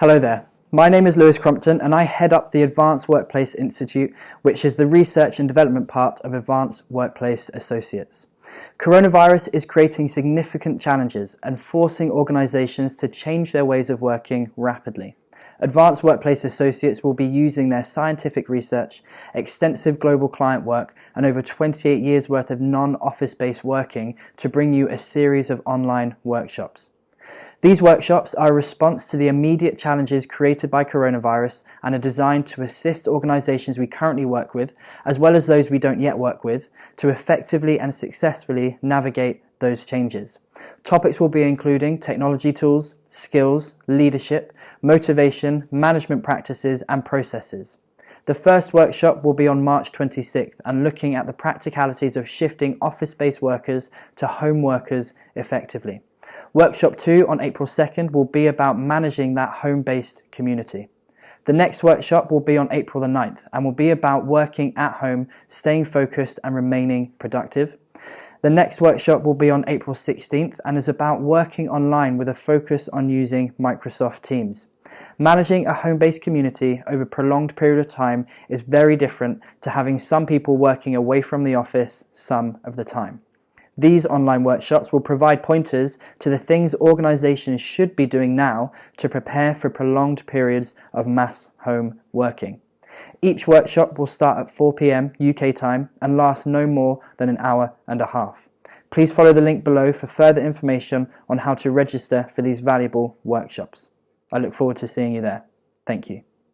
Hello there, my name is Lewis Crompton and I head up the Advanced Workplace Institute, which is the research and development part of Advanced Workplace Associates. Coronavirus is creating significant challenges and forcing organisations to change their ways of working rapidly. Advanced Workplace Associates will be using their scientific research, extensive global client work and over 28 years worth of non-office-based working to bring you a series of online workshops. These workshops are a response to the immediate challenges created by coronavirus and are designed to assist organisations we currently work with, as well as those we don't yet work with, to effectively and successfully navigate those changes. Topics will be including technology tools, skills, leadership, motivation, management practices and processes. The first workshop will be on March 26th and looking at the practicalities of shifting office-based workers to home workers effectively. Workshop 2 on April 2nd will be about managing that home-based community. The next workshop will be on April the 9th and will be about working at home, staying focused and remaining productive. The next workshop will be on April 16th and is about working online with a focus on using Microsoft Teams. Managing a home-based community over a prolonged period of time is very different to having some people working away from the office some of the time. These online workshops will provide pointers to the things organisations should be doing now to prepare for prolonged periods of mass home working. Each workshop will start at 4 p.m. UK time and last no more than an hour and a half. Please follow the link below for further information on how to register for these valuable workshops. I look forward to seeing you there. Thank you.